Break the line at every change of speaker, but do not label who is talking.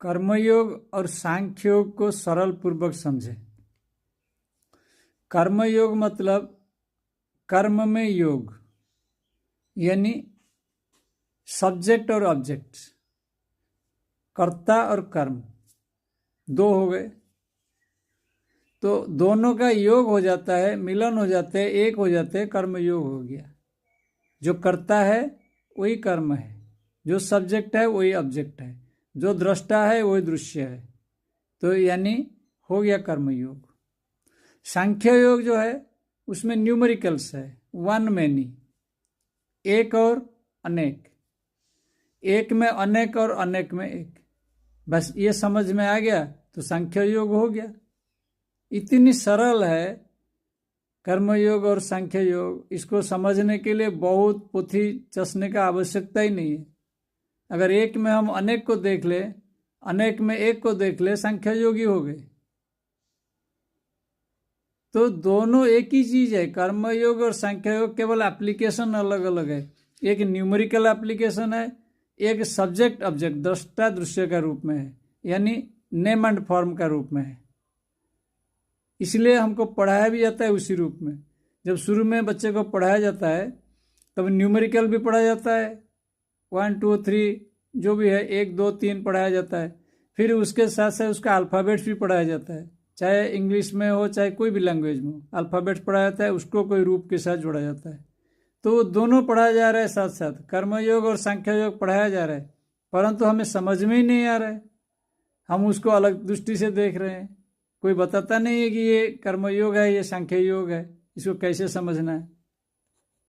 कर्मयोग और सांख्य योग को सरल पूर्वक समझें। कर्मयोग मतलब कर्म में योग, यानी सब्जेक्ट और ऑब्जेक्ट, कर्ता और कर्म दो हो गए, तो दोनों का योग हो जाता है, मिलन हो जाते हैं, एक हो जाते हैं, कर्म योग हो गया। जो कर्ता है वही कर्म है, जो सब्जेक्ट है वही ऑब्जेक्ट है, जो दृष्टा है वही दृश्य है, तो यानी हो गया कर्म योग। सांख्य योग जो है उसमें न्यूमेरिकल्स है, वन मैनी, एक और अनेक, एक में अनेक और अनेक में एक, बस ये समझ में आ गया तो सांख्य योग हो गया। इतनी सरल है कर्मयोग और सांख्य योग, इसको समझने के लिए बहुत पोथी चसने का आवश्यकता ही नहीं है। अगर एक में हम अनेक को देख ले, अनेक में एक को देख ले, सांख्य योगी हो गए। तो दोनों एक ही चीज है, कर्मयोग और सांख्य योग, केवल एप्लीकेशन अलग अलग है। एक न्यूमेरिकल एप्लीकेशन है, एक सब्जेक्ट ऑब्जेक्ट दृष्टा दृश्य का रूप में है, यानी नेम एंड फॉर्म का रूप में है। इसलिए हमको पढ़ाया भी जाता है उसी रूप में। जब शुरू में बच्चे को पढ़ाया जाता है तब न्यूमेरिकल भी पढ़ाया जाता है, 1 2 3 जो भी है 1 2 3 पढ़ाया जाता है। फिर उसके साथ साथ उसका अल्फ़ाबेट्स भी पढ़ाया जाता है, चाहे इंग्लिश में हो चाहे कोई भी लैंग्वेज में हो, अल्फ़ाबेट्स पढ़ाया जाता है, उसको कोई रूप के साथ जोड़ा जाता है। तो दोनों पढ़ाया जा रहा है साथ साथ, कर्मयोग और सांख्य योग पढ़ाया जा रहा है, परंतु हमें समझ में ही नहीं आ रहा है। हम उसको अलग दृष्टि से देख रहे हैं, कोई बताता नहीं है कि ये कर्मयोग है, ये सांख्य योग है, इसको कैसे समझना है।